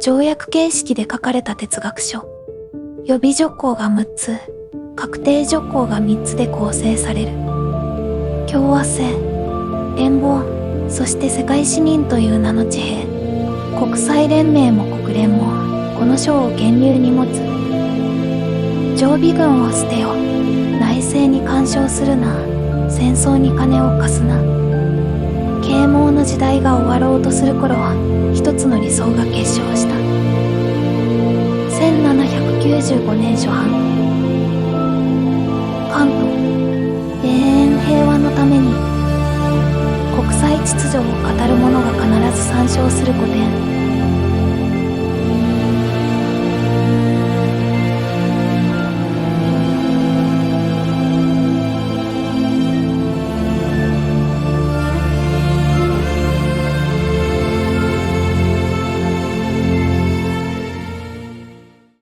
条約形式で書かれた哲学書。予備条項が6つ、確定条項が3つで構成される。共和制、連邦、そして世界市民という名の地平、国際連盟も国連もこの書を源流に持つ。常備軍を捨てよ、内政に干渉するな、戦争に金を貸すな。啓蒙の時代が終わろうとする頃、一つの理想が結晶した。1795年初版。カント、永遠平和のために国際秩序を語る者が必ず参照する古典。